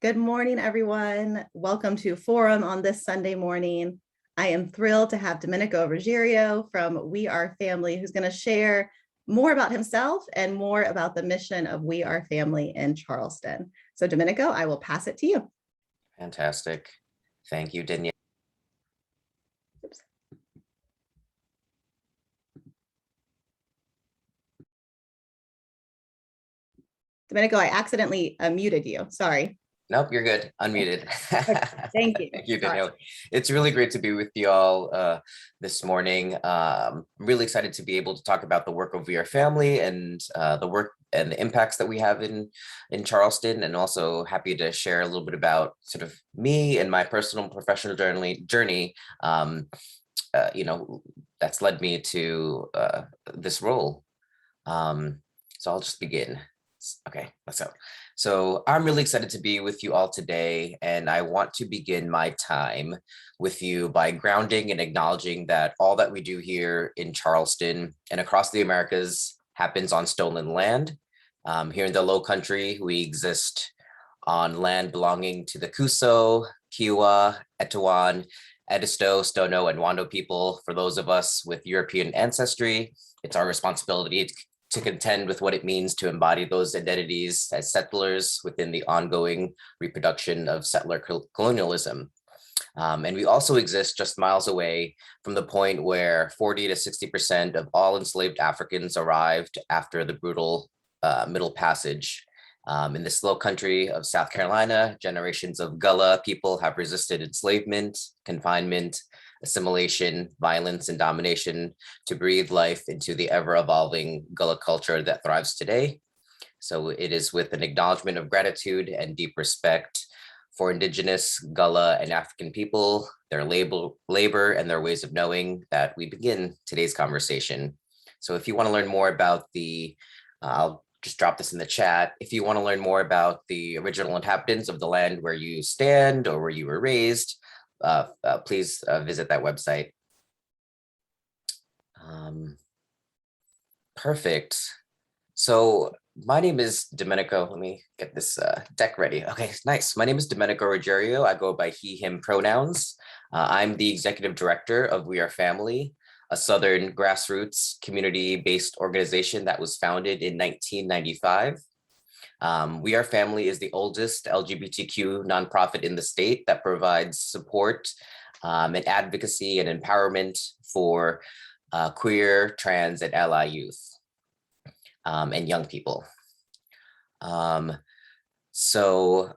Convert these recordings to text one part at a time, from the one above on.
Good morning, everyone. Welcome to Forum on this Sunday morning. I am thrilled to have Domenico Ruggeiro from We Are Family, who's going to share more about himself and more about the mission of We Are Family in Charleston. So Domenico, I will pass it to you. Fantastic. Thank you, Danielle. Oops. Domenico, I accidentally muted you. Sorry. Nope, you're good. Unmuted. Okay, thank you. Thank you, Danielle. It's really great to be with you all this morning. I'm really excited to be able to talk about the work of We Are Family and the work and the impacts that we have in Charleston, and also happy to share a little bit about sort of me and my personal and professional journey. That's led me to this role. So I'll just begin. Okay, let's go. So I'm really excited to be with you all today, and I want to begin my time with you by grounding and acknowledging that all that we do here in Charleston and across the Americas happens on stolen land. Here in the Low Country, we exist on land belonging to the Cusco, Kiowa, Etawan, Edisto, Stono, and Wando people. For those of us with European ancestry, it's our responsibility to contend with what it means to embody those identities as settlers within the ongoing reproduction of settler colonialism. And we also exist just miles away from the point where 40 to 60% of all enslaved Africans arrived after the brutal Middle Passage. In this low country of South Carolina, generations of Gullah people have resisted enslavement, confinement, assimilation, violence, and domination to breathe life into the ever-evolving Gullah culture that thrives today. So it is with an acknowledgement of gratitude and deep respect for Indigenous, Gullah, and African people, their labor, and their ways of knowing that we begin today's conversation. So if you want to learn more about I'll just drop this in the chat. If you want to learn more about the original inhabitants of the land where you stand or where you were raised, please visit that website. Perfect. So my name is Domenico. Let me get this deck ready. Okay, nice. My name is Domenico Ruggeiro. I go by he, him pronouns. I'm the executive director of We Are Family, a Southern grassroots community-based organization that was founded in 1995. We Are Family is the oldest LGBTQ nonprofit in the state that provides support and advocacy and empowerment for queer, trans, and ally youth and young people. So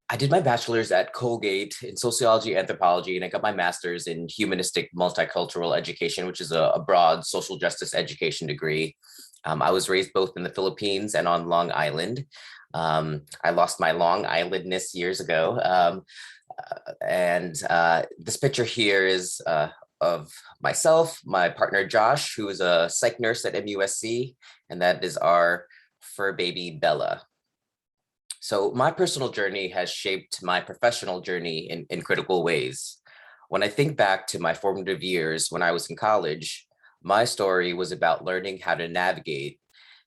I did my bachelor's at Colgate in sociology, anthropology, and I got my master's in humanistic multicultural education, which is a broad social justice education degree. I was raised both in the Philippines and on Long Island. I lost my Long Islandness years ago. This picture here is of myself, my partner, Josh, who is a psych nurse at MUSC, and that is our fur baby, Bella. So my personal journey has shaped my professional journey in critical ways. When I think back to my formative years when I was in college, my story was about learning how to navigate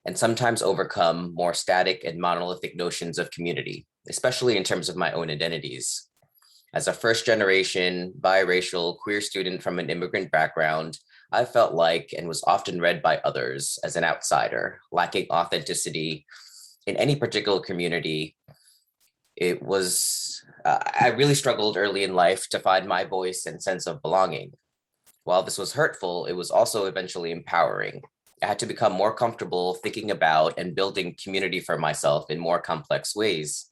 and sometimes overcome more static and monolithic notions of community, especially in terms of my own identities. As a first-generation, biracial, queer student from an immigrant background, I felt like and was often read by others as an outsider, lacking authenticity in any particular community. I really struggled early in life to find my voice and sense of belonging. While this was hurtful, it was also eventually empowering. I had to become more comfortable thinking about and building community for myself in more complex ways.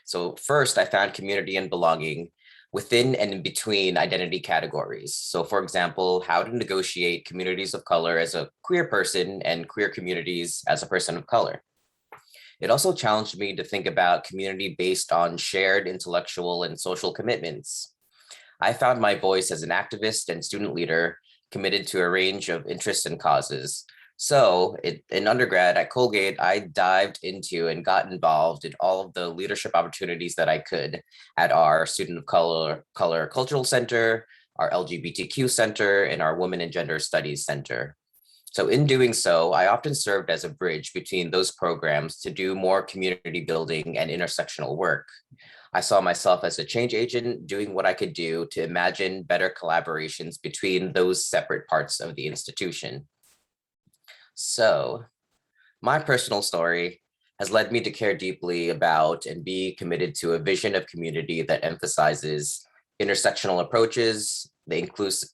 So first, I found community and belonging within and in between identity categories. So for example, how to negotiate communities of color as a queer person and queer communities as a person of color. It also challenged me to think about community based on shared intellectual and social commitments. I found my voice as an activist and student leader committed to a range of interests and causes. So in undergrad at Colgate, I dived into and got involved in all of the leadership opportunities that I could at our Student of Color Cultural Center, our LGBTQ Center, and our Women and Gender Studies Center. So in doing so, I often served as a bridge between those programs to do more community building and intersectional work. I saw myself as a change agent doing what I could do to imagine better collaborations between those separate parts of the institution. So my personal story has led me to care deeply about and be committed to a vision of community that emphasizes intersectional approaches, the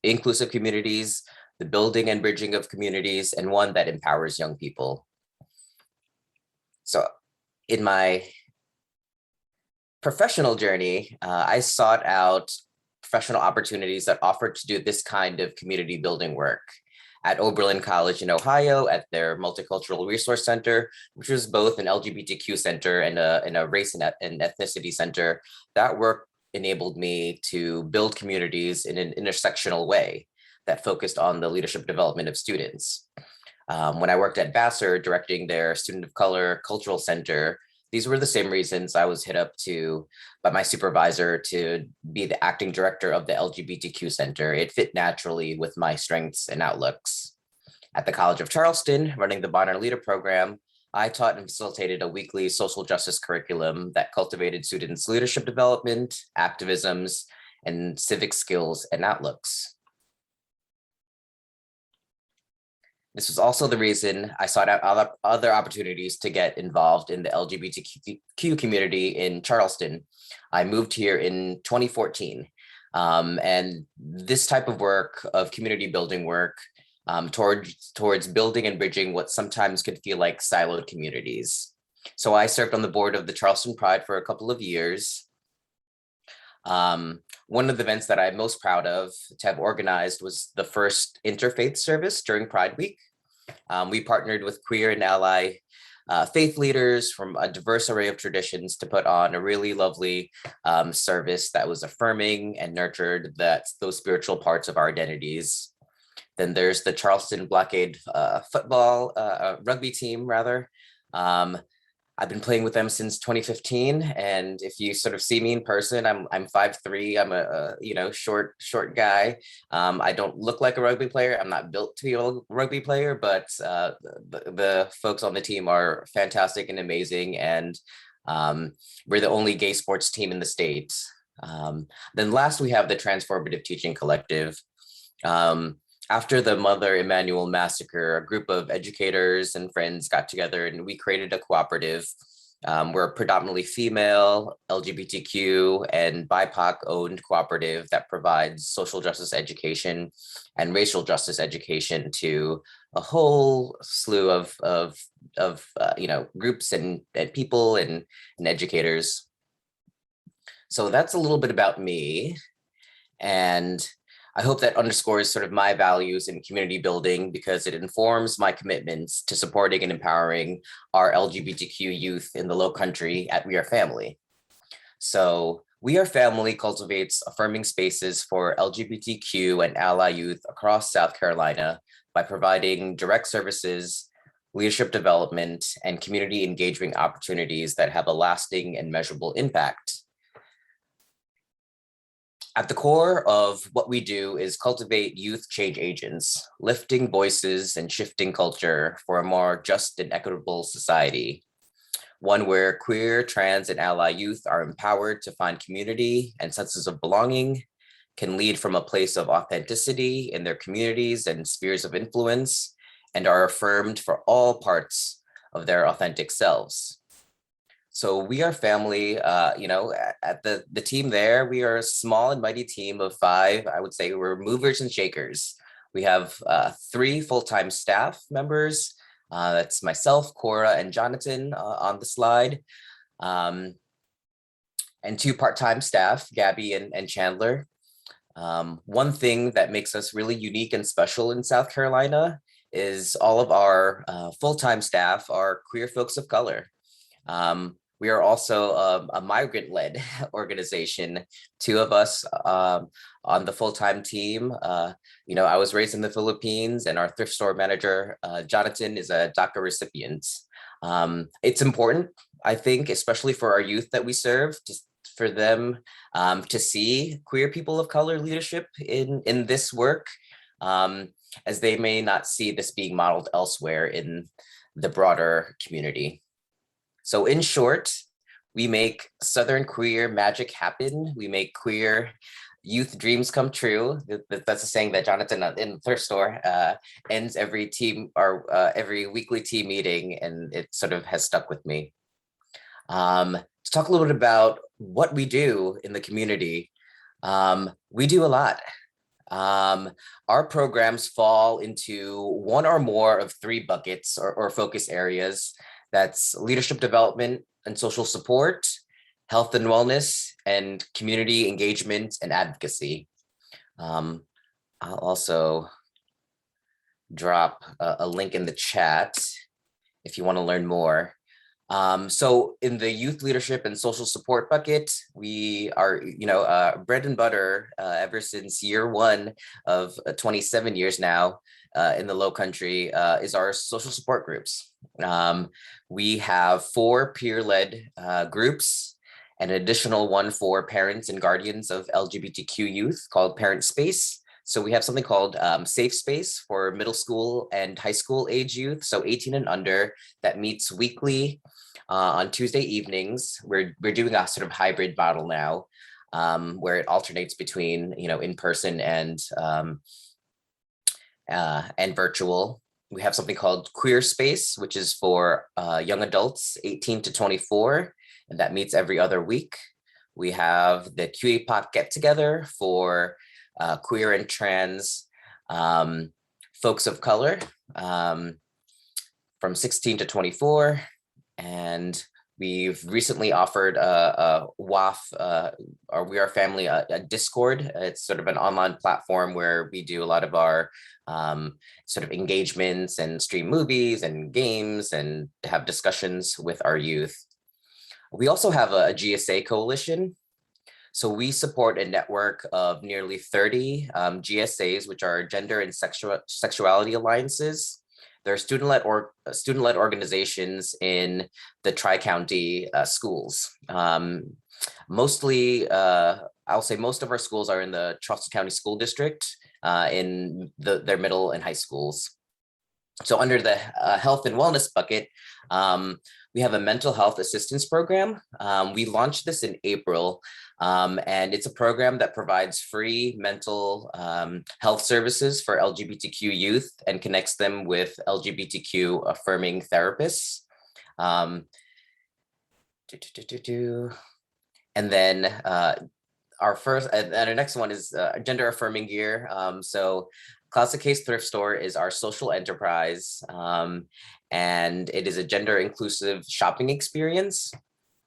inclusive communities, the building and bridging of communities, and one that empowers young people. So in my professional journey, I sought out professional opportunities that offered to do this kind of community building work at Oberlin College in Ohio at their Multicultural Resource Center, which was both an LGBTQ center and a race and ethnicity center. That work enabled me to build communities in an intersectional way that focused on the leadership development of students. When I worked at Vassar directing their Student of Color Cultural Center, these were the same reasons I was hit up by my supervisor to be the acting director of the LGBTQ Center. It fit naturally with my strengths and outlooks. At the College of Charleston, running the Bonner Leader program, I taught and facilitated a weekly social justice curriculum that cultivated students' leadership development, activisms, and civic skills and outlooks. This was also the reason I sought out other opportunities to get involved in the LGBTQ community in Charleston. I moved here in 2014. And this type of work, of community building work, towards building and bridging what sometimes could feel like siloed communities. So I served on the board of the Charleston Pride for a couple of years. One of the events that I'm most proud of to have organized was the first interfaith service during Pride Week. We partnered with queer and ally faith leaders from a diverse array of traditions to put on a really lovely service that was affirming and nurtured those spiritual parts of our identities. Then there's the Charleston Blockade rugby team rather. I've been playing with them since 2015, and if you sort of see me in person, I'm 5'3". I'm a short guy. I don't look like a rugby player. I'm not built to be a rugby player, but the folks on the team are fantastic and amazing, and we're the only gay sports team in the state. Then last, we have the Transformative Teaching Collective. After the Mother Emanuel massacre, a group of educators and friends got together and we created a cooperative. We're a predominantly female, LGBTQ, and BIPOC owned cooperative that provides social justice education and racial justice education to a whole slew of groups and people and educators. So that's a little bit about me. And I hope that underscores sort of my values in community building because it informs my commitments to supporting and empowering our LGBTQ youth in the Low Country at We Are Family. So We Are Family cultivates affirming spaces for LGBTQ and ally youth across South Carolina by providing direct services, leadership development, and community engagement opportunities that have a lasting and measurable impact. At the core of what we do is cultivate youth change agents, lifting voices and shifting culture for a more just and equitable society. One where queer, trans, and ally youth are empowered to find community and senses of belonging, can lead from a place of authenticity in their communities and spheres of influence, and are affirmed for all parts of their authentic selves. So We Are Family, at the team there, we are a small and mighty team of 5. I would say we're movers and shakers. We have 3 full-time staff members. That's myself, Cora, and Jonathan on the slide. And 2 part-time staff, Gabby and Chandler. One thing that makes us really unique and special in South Carolina is all of our full-time staff are queer folks of color. We are also a migrant-led organization. 2 of us on the full-time team. I was raised in the Philippines, and our thrift store manager, Jonathan, is a DACA recipient. It's important, I think, especially for our youth that we serve, for them to see queer people of color leadership in this work. as they may not see this being modeled elsewhere in the broader community. So in short, we make Southern queer magic happen. We make queer youth dreams come true. That's a saying that Jonathan in the thrift store ends every team or every weekly team meeting, and it sort of has stuck with me. To talk a little bit about what we do in the community, we do a lot. Our programs fall into one or more of three buckets or focus areas. That's leadership development and social support, health and wellness, and community engagement and advocacy. I'll also drop a link in the chat if you want to learn more. So in the youth leadership and social support bucket, we are, bread and butter ever since year one of 27 years now in the Low Country is our social support groups. We have 4 peer-led groups, and an additional one for parents and guardians of LGBTQ youth called Parent Space. So we have something called Safe Space for middle school and high school age youth, so 18 and under, that meets weekly on Tuesday evenings. We're doing a sort of hybrid model now, where it alternates between in person and virtual. We have something called Queer Space, which is for young adults 18 to 24, and that meets every other week. We have the QAPOC Get Together for queer and trans folks of color from 16 to 24. And we've recently offered a WAF, or We Are Family, a Discord. It's sort of an online platform where we do a lot of our sort of engagements and stream movies and games and have discussions with our youth. We also have a GSA coalition. So we support a network of nearly 30 GSAs, which are gender and sexuality alliances. They're student-led organizations in the Tri-County schools. Mostly, I'll say most of our schools are in the Charleston County School District in their middle and high schools. So under the health and wellness bucket, we have a mental health assistance program. We launched this in April, and it's a program that provides free mental health services for LGBTQ youth and connects them with LGBTQ affirming therapists. And then our next one is gender affirming gear. So Closet Case Thrift Store is our social enterprise, and it is a gender inclusive shopping experience.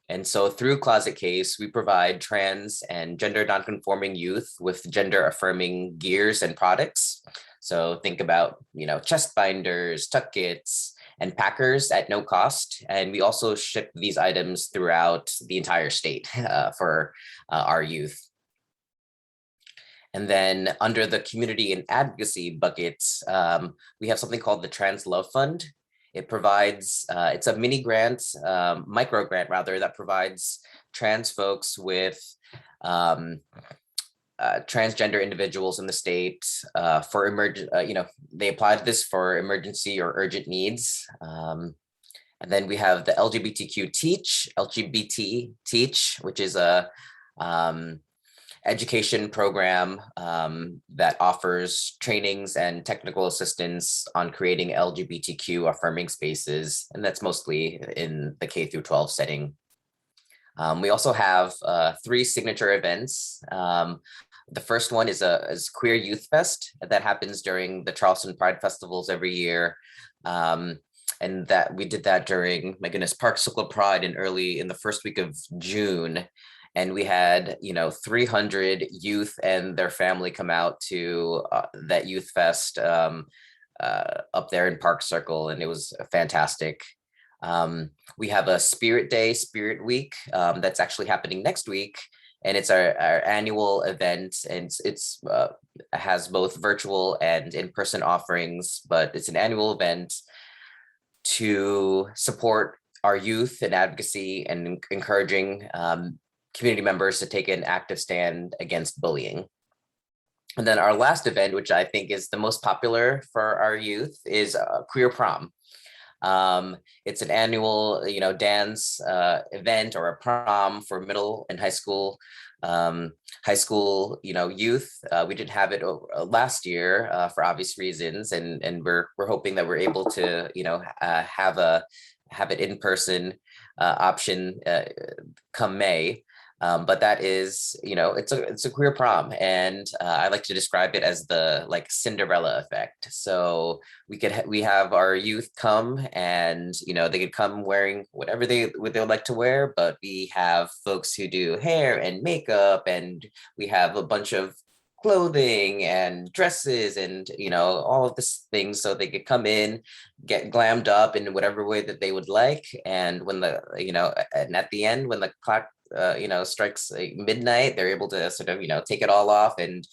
And so through Closet Case, we provide trans and gender nonconforming youth with gender affirming gears and products. So think about, chest binders, tuck kits, and packers at no cost. And we also ship these items throughout the entire state for our youth. And then under the community and advocacy buckets, we have something called the Trans Love Fund. It provides, it's a mini grant, micro grant rather, that provides trans folks with transgender individuals in the state for they applied this for emergency or urgent needs. And then we have the LGBT Teach, which is a education program that offers trainings and technical assistance on creating LGBTQ affirming spaces, and that's mostly in the K through 12 setting. We also have 3 signature events. The first one is Queer Youth Fest that happens during the Charleston Pride Festivals every year. And that we did that during, Park Circle Pride in the first week of June. And we had, 300 youth and their family come out to that youth fest up there in Park Circle, and it was fantastic. We have a Spirit Day, Spirit Week that's actually happening next week, and it's our annual event, and it's has both virtual and in-person offerings, but it's an annual event to support our youth and advocacy and encouraging community members to take an active stand against bullying. And then our last event, which I think is the most popular for our youth, is Queer Prom. It's an annual, dance event or a prom for middle and high school, youth. We didn't have it last year for obvious reasons, and we're hoping that we're able to, have it in person option come May. But that is, it's a queer prom, and I like to describe it as the like Cinderella effect. So we have our youth come, and they could come wearing whatever they would like to wear, but we have folks who do hair and makeup, and we have a bunch of clothing and dresses and all of this things, so they could come in, get glammed up in whatever way that they would like, and and at the end when the clock strikes midnight, they're able to sort of take it all off and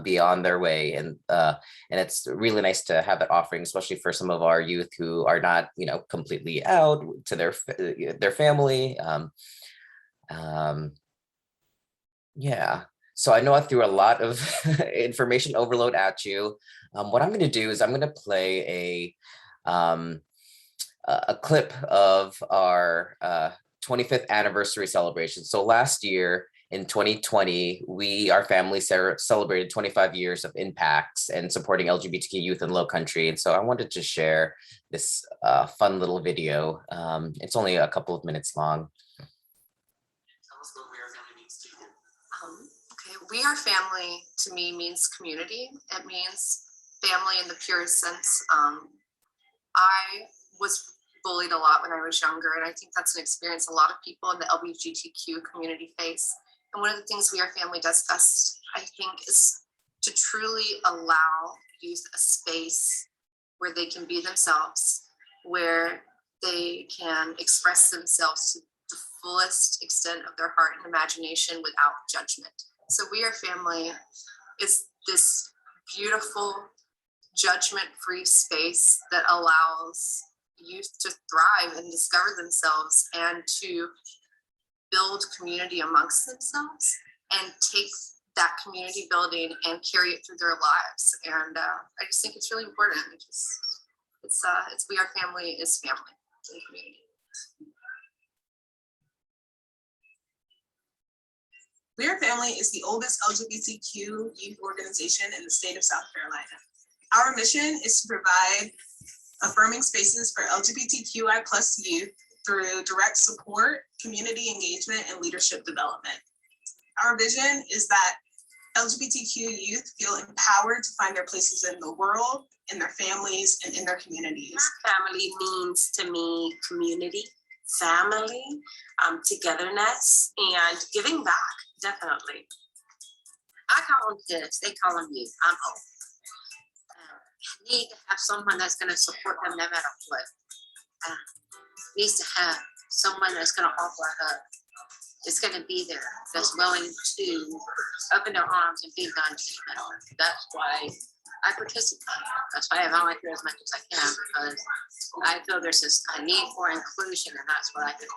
be on their way. And it's really nice to have that offering, especially for some of our youth who are not completely out to their family. Yeah. So I know I threw a lot of information overload at you. What I'm going to do is I'm going to play a clip of our 25th anniversary celebration. So last year in 2020, our family celebrated 25 years of impacts and supporting LGBTQ youth in Low Country. And so I wanted to share this fun little video. It's only a couple of minutes long. Okay, We Are Family to me means community. It means family in the purest sense. I was bullied a lot when I was younger, and I think that's an experience a lot of people in the LGBTQ community face. And one of the things We Are Family does best, I think, is to truly allow youth a space where they can be themselves, where they can express themselves to the fullest extent of their heart and imagination without judgment. So We Are Family is this beautiful, judgment-free space that allows youth to thrive and discover themselves and to build community amongst themselves and take that community building and carry it through their lives. And I just think it's really important. It's We Are Family is family and community. We Are Family is the oldest LGBTQ youth organization in the state of South Carolina. Our mission is to provide affirming spaces for LGBTQI plus youth through direct support, community engagement, and leadership development. Our vision is that LGBTQ youth feel empowered to find their places in the world, in their families, and in their communities. Family means to me community, family, togetherness, and giving back, definitely. I call them kids, they call them youth. I'm old. Need to have someone that's going to support them no matter what. Needs to have someone that's going to offer a hug. It's going to be there, that's willing to open their arms and be non-judgmental. That's why I participate. That's why I volunteer as much as I can, because I feel there's a need for inclusion, and that's what I do.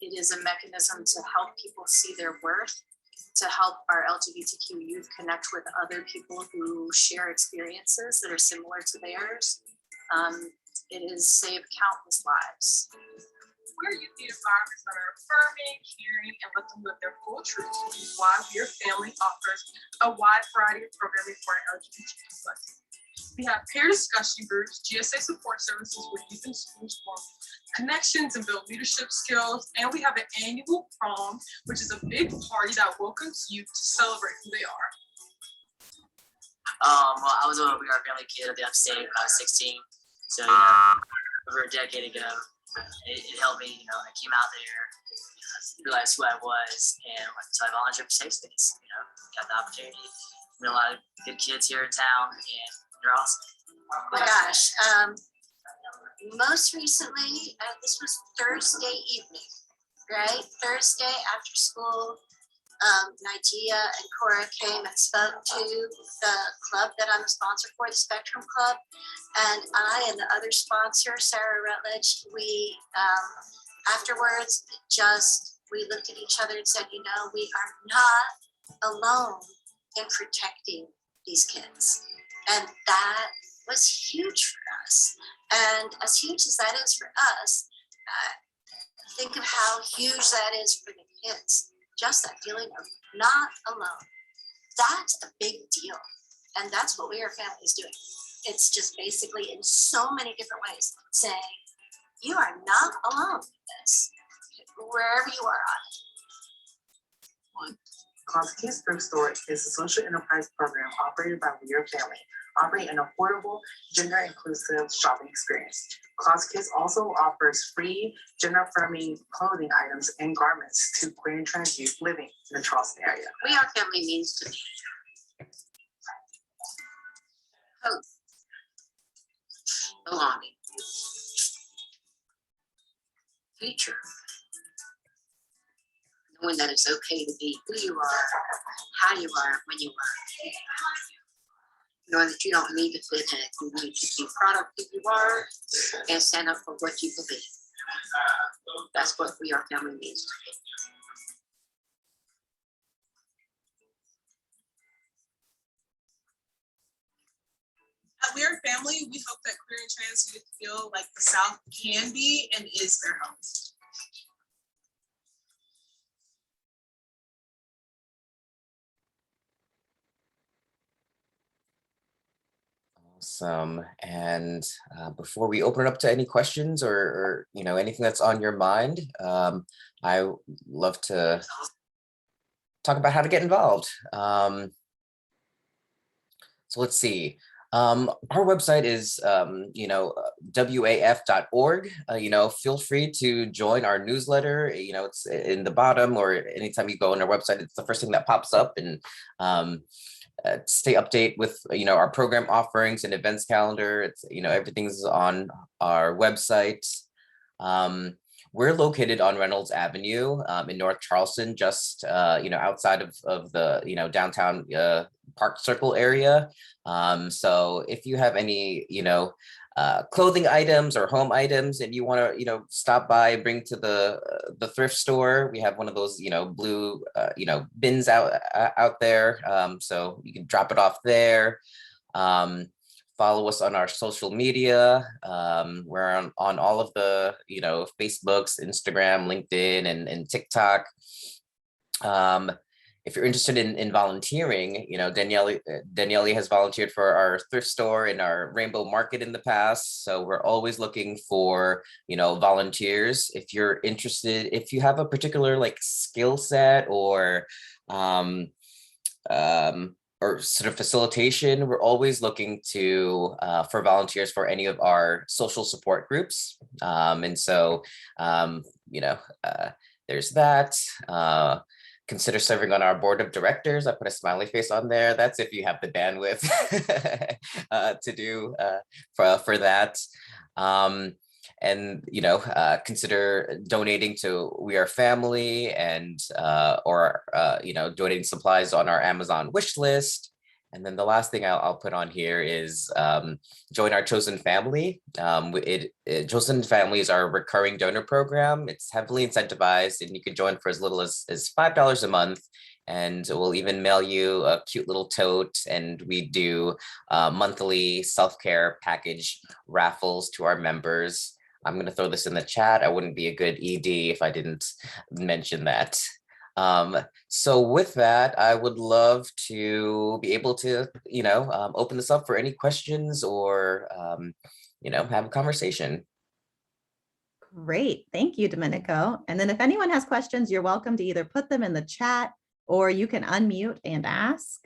It is a mechanism to help people see their worth, to help our LGBTQ youth connect with other people who share experiences that are similar to theirs. It has saved countless lives. We're youth need environments that are affirming, caring, and let them live their full truth, which is why We Are Family offers a wide variety of programming for our LGBTQ plus. We have peer discussion groups, GSA support services where youth and schools form connections and build leadership skills. And we have an annual prom, which is a big party that welcomes youth to celebrate who they are. Well, I was a We Are Family kid at the upstate when I was 16. So, over a decade ago, it helped me, I came out there, realized who I was, and so I volunteered for safe space, got the opportunity. Met a lot of good kids here in town, and they're awesome. Oh my gosh. Most recently, this was Thursday evening, right? Thursday after school, Nigeria and Cora came and spoke to the club that I'm a sponsor for, the Spectrum Club. And I and the other sponsor, Sarah Rutledge, we afterwards we looked at each other and said, we are not alone in protecting these kids. And that was huge for us. And as huge as that is for us, think of how huge that is for the kids. Just that feeling of not alone. That's a big deal. And that's what We Are Family is doing. It's just basically in so many different ways saying, you are not alone with this, wherever you are on it. Cultivates Thrift Store is a social enterprise program operated by We Are Family, offering an affordable, gender-inclusive shopping experience. Closet Kids also offers free gender-affirming clothing items and garments to queer and trans youth living in the Charleston area. We Are Family means to me hope, belonging, future, knowing that it's okay to be who you are, how you are, when you are. Knowing that you don't need to fit in, you need to be proud of who you are and stand up for what you believe. That's what We Are Family means to me. At We Are Family, we hope that queer and trans youth feel like the South can be and is their home. Awesome. And before we open it up to any questions or anything that's on your mind, I would love to talk about how to get involved. So let's see. Our website is, waf.org. Feel free to join our newsletter. It's in the bottom, or anytime you go on our website, it's the first thing that pops up. And stay update with our program offerings and events calendar. It's everything's on our website. We're located on Reynolds Avenue in North Charleston, just outside of the downtown Park Circle area. So if you have any clothing items or home items and you want to stop by and bring to the thrift store, we have one of those blue bins out there, so you can drop it off there. Follow us on our social media. We're on all of the Facebooks, Instagram, LinkedIn, and TikTok. If you're interested in volunteering, Daniele has volunteered for our thrift store and our Rainbow Market in the past. So we're always looking for, volunteers. If you're interested, if you have a particular skill set or sort of facilitation, we're always looking to for volunteers for any of our social support groups. And so, there's that. Consider serving on our board of directors. I put a smiley face on there. That's if you have the bandwidth to do for that. And consider donating to We Are Family and or donating supplies on our Amazon wish list. And then the last thing I'll put on here is join our Chosen Family. Chosen Family is our recurring donor program. It's heavily incentivized, and you can join for as little as $5 a month. And we'll even mail you a cute little tote. And we do monthly self-care package raffles to our members. I'm going to throw this in the chat. I wouldn't be a good ED if I didn't mention that. So with that, I would love to be able to, open this up for any questions or, have a conversation. Great. Thank you, Domenico. And then if anyone has questions, you're welcome to either put them in the chat or you can unmute and ask.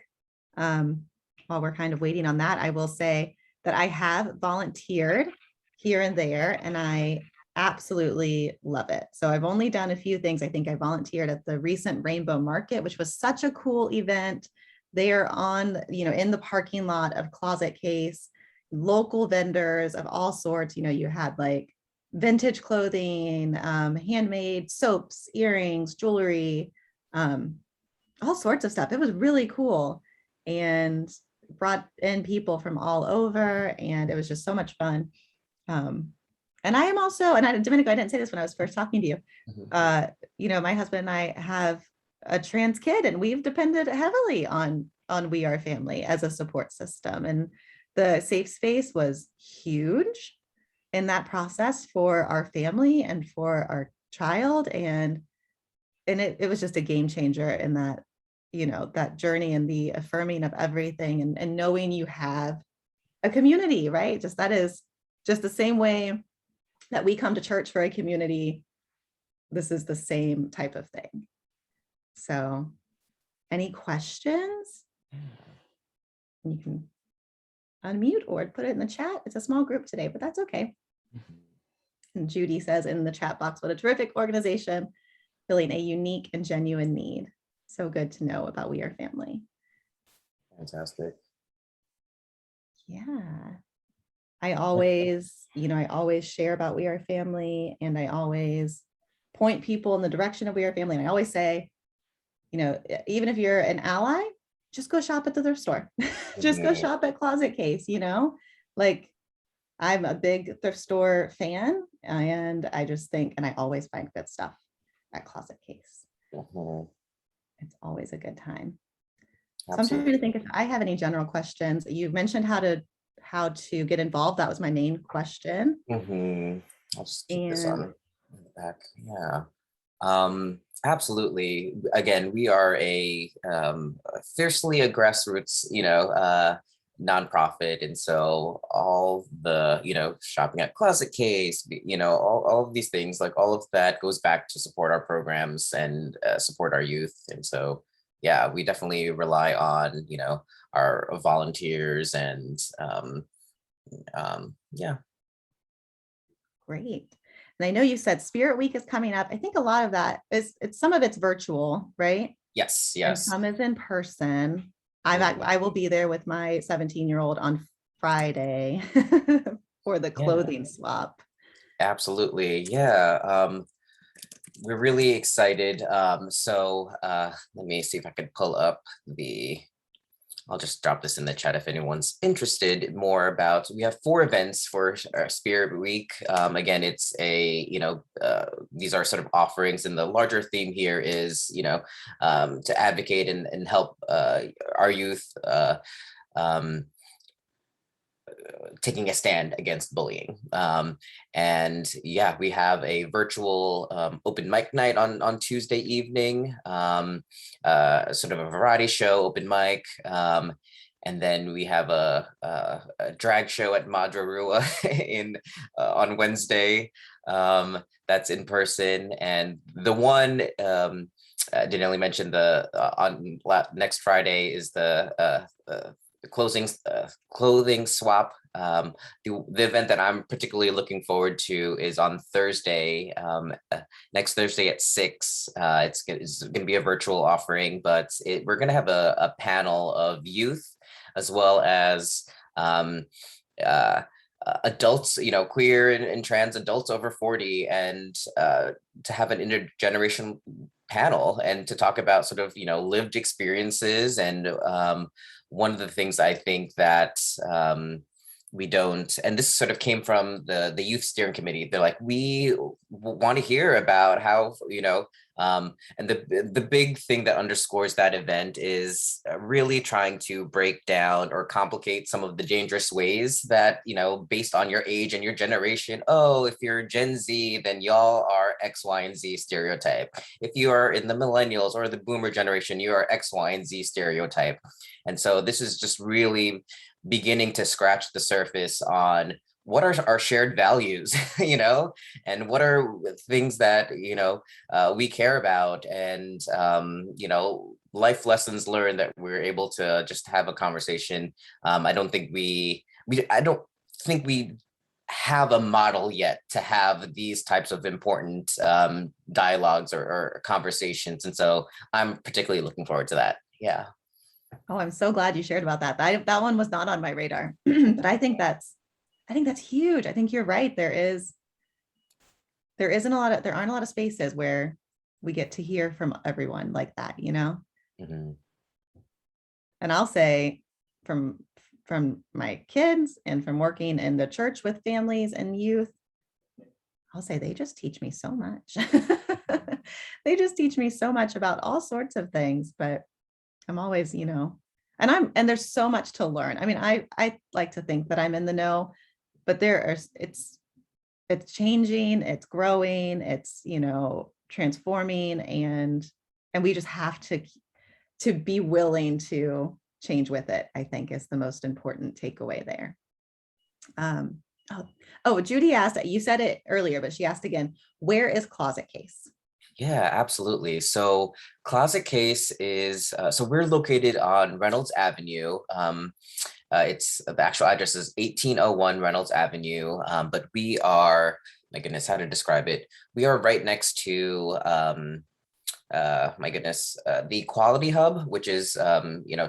While we're kind of waiting on that, I will say that I have volunteered here and there, and I absolutely love it. So I've only done a few things. I think I volunteered at the recent Rainbow Market, which was such a cool event. They are on, in the parking lot of Closet Case, local vendors of all sorts. You had vintage clothing, handmade soaps, earrings, jewelry, all sorts of stuff. It was really cool and brought in people from all over, and it was just so much fun. And I am also, Domenico, I didn't say this when I was first talking to you. Mm-hmm. My husband and I have a trans kid, and we've depended heavily on We Are Family as a support system. And the safe space was huge in that process for our family and for our child. And it was just a game changer in that, that journey and the affirming of everything, and knowing you have a community, right? Just that is just the same way that we come to church for a community. This is the same type of thing. So any questions? You can unmute or put it in the chat. It's a small group today, but that's okay. And Judy says in the chat box, what a terrific organization, filling a unique and genuine need. So good to know about We Are Family. Fantastic. Yeah. I always share about We Are Family, and I always point people in the direction of We Are Family. And I always say, even if you're an ally, just go shop at the thrift store. Just go shop at Closet Case, like I'm a big thrift store fan, and I just think, and I always find good stuff at Closet Case. It's always a good time. So I'm trying to think if I have any general questions. You mentioned how to get involved. That was my main question. I'll just keep this on the back. Yeah. Absolutely. Again, we are a fiercely a grassroots, nonprofit, and so all the shopping at Closet Case, all of these things, like all of that goes back to support our programs and support our youth. And so yeah, we definitely rely on our volunteers and yeah. Great. And I know you said Spirit Week is coming up. I think a lot of that is some of it's virtual, right? Yes. And some is in person. I will be there with my 17-year-old on Friday for the clothing swap. Absolutely. Yeah. We're really excited. So let me see if I can pull up I'll just drop this in the chat if anyone's interested more about, we have 4 events for Spirit Week. Again, it's these are sort of offerings, and the larger theme here is, to advocate and help our youth taking a stand against bullying. And yeah, we have a virtual open mic night on Tuesday evening, sort of a variety show, open mic. And then we have a drag show at Madra Rua on Wednesday. That's in person. And the one, Danielle mentioned on next Friday is the clothing swap. The event that I'm particularly looking forward to is on Thursday, next Thursday at 6. It's going to be a virtual offering, but we're going to have a panel of youth as well as adults, queer and trans adults over 40, and to have an intergenerational panel and to talk about sort of lived experiences. And one of the things I think that we don't, and this sort of came from the youth steering committee, they're like, we want to hear about how, and the big thing that underscores that event is really trying to break down or complicate some of the dangerous ways that, based on your age and your generation, oh, if you're Gen Z, then y'all are X, Y, and Z stereotype. If you are in the millennials or the boomer generation, you are X, Y, and Z stereotype. And so this is just really beginning to scratch the surface on what are our shared values, and what are things that, we care about, and, life lessons learned that we're able to just have a conversation. I don't think we have a model yet to have these types of important dialogues or conversations. And so I'm particularly looking forward to that. Yeah. Oh, I'm so glad you shared about that. That one was not on my radar, but I think that's huge. I think you're right. There aren't a lot of spaces where we get to hear from everyone like that, Mm-hmm. And I'll say from my kids and from working in the church with families and youth, I'll say they just teach me so much. They just teach me so much about all sorts of things, but I'm always, and there's so much to learn. I mean, I like to think that I'm in the know, but it's changing, it's growing, it's, transforming, and we just have to be willing to change with it, I think, is the most important takeaway there. Judy asked, you said it earlier, but she asked again, where is Closet Case? Yeah, absolutely. So Closet Case is, so we're located on Reynolds Avenue. It's the actual address is 1801 Reynolds Avenue, but we are, my goodness, how to describe it? We are right next to, the Equality Hub, which is,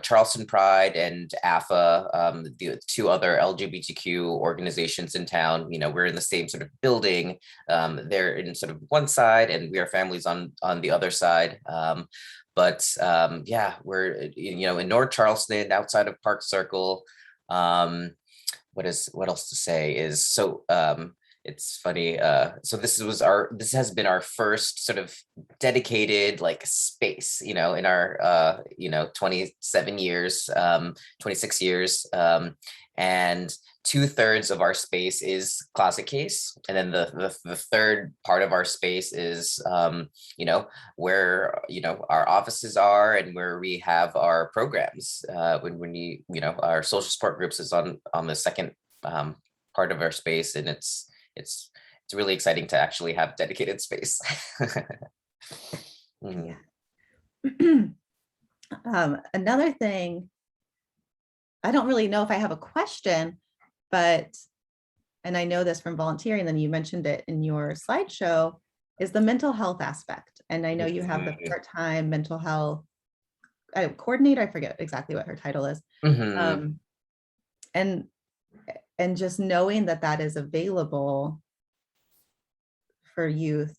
Charleston Pride and AFA, the two other LGBTQ organizations in town. We're in the same sort of building. They're in sort of one side, and we are families on the other side. We're in North Charleston, outside of Park Circle. What else to say is so. It's funny. So this has been our first sort of dedicated space, in our 27 years, 26 years. And 2/3 of our space is Closet Case. And then the third part of our space is, where, our offices are and where we have our programs. When our social support groups is on the second part of our space, and it's really exciting to actually have dedicated space. Yeah. Another thing, I don't really know if I have a question, but, and I know this from volunteering, then you mentioned it in your slideshow, is the mental health aspect. And I know you have the part-time mental health coordinator, I forget exactly what her title is. And just knowing that is available for youth,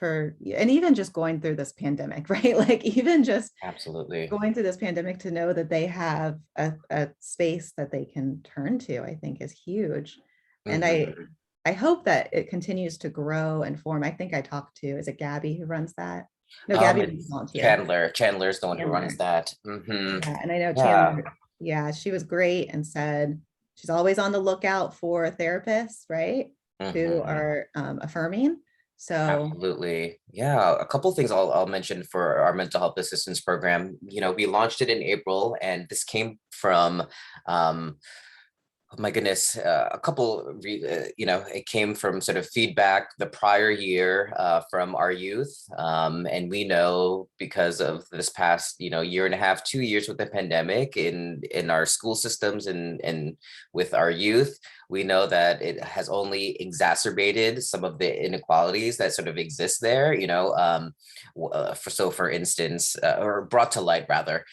and even just going through this pandemic, right? Even just Absolutely going through this pandemic, to know that they have a space that they can turn to, I think is huge. And I hope that it continues to grow and form. I think I talked to, is it Gabby who runs that? No, Gabby is volunteer. Chandler's the one who runs that. Yeah, and I know Chandler, she was great and said she's always on the lookout for therapists, right? Who are affirming. So absolutely. Yeah. A couple of things I'll mention for our mental health assistance program. We launched it in April, and this came from, oh my goodness, it came from sort of feedback the prior year from our youth. And we know, because of this past, year and a half, 2 years with the pandemic in our school systems and with our youth, we know that it has only exacerbated some of the inequalities that sort of exist there, for instance, or brought to light rather.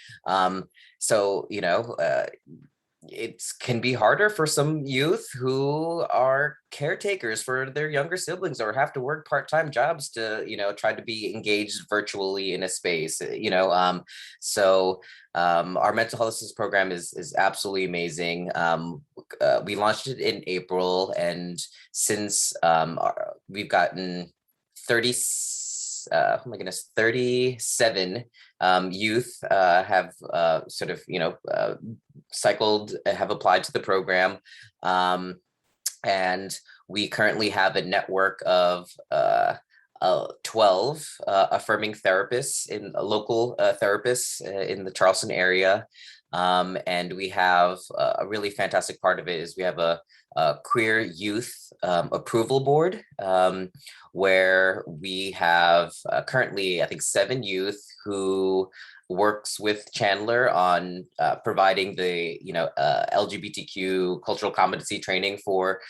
It can be harder for some youth who are caretakers for their younger siblings, or have to work part-time jobs to, try to be engaged virtually in a space, our mental health assistance program is absolutely amazing. We launched it in April, and since we've gotten 37 youth have have applied to the program. And we currently have a network of 12 affirming therapists, local therapists in the Charleston area. And we have a really fantastic part of it is we have a queer youth approval board, where we have currently, I think, 7 youth who works with Chandler on providing the LGBTQ cultural competency training for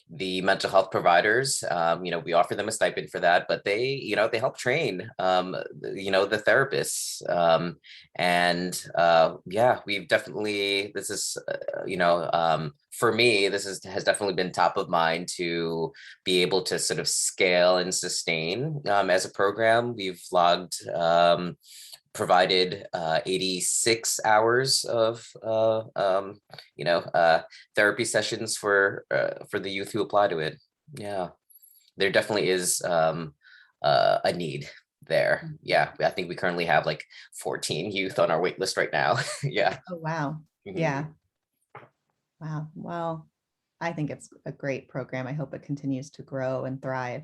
the mental health providers. We offer them a stipend for that, but they help train the therapists. We've definitely, this is for me, this has definitely been top of mind to be able to sort of scale and sustain as a program. We've provided 86 hours of therapy sessions for the youth who apply to it. Yeah, there definitely is a need there. Yeah, I think we currently have like 14 youth on our wait list right now. Yeah. Oh, wow. Mhm. Yeah. Wow. Well, I think it's a great program. I hope it continues to grow and thrive.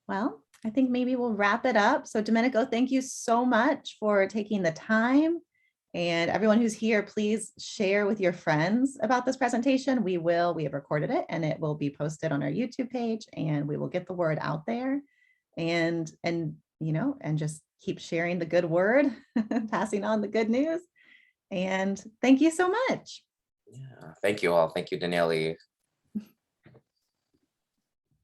Well, I think maybe we'll wrap it up. So Domenico, thank you so much for taking the time. And everyone who's here, please share with your friends about this presentation. We have recorded it and it will be posted on our YouTube page, and we will get the word out there and just keep sharing the good word, passing on the good news. And thank you so much. Yeah, thank you all. Thank you, Daniele.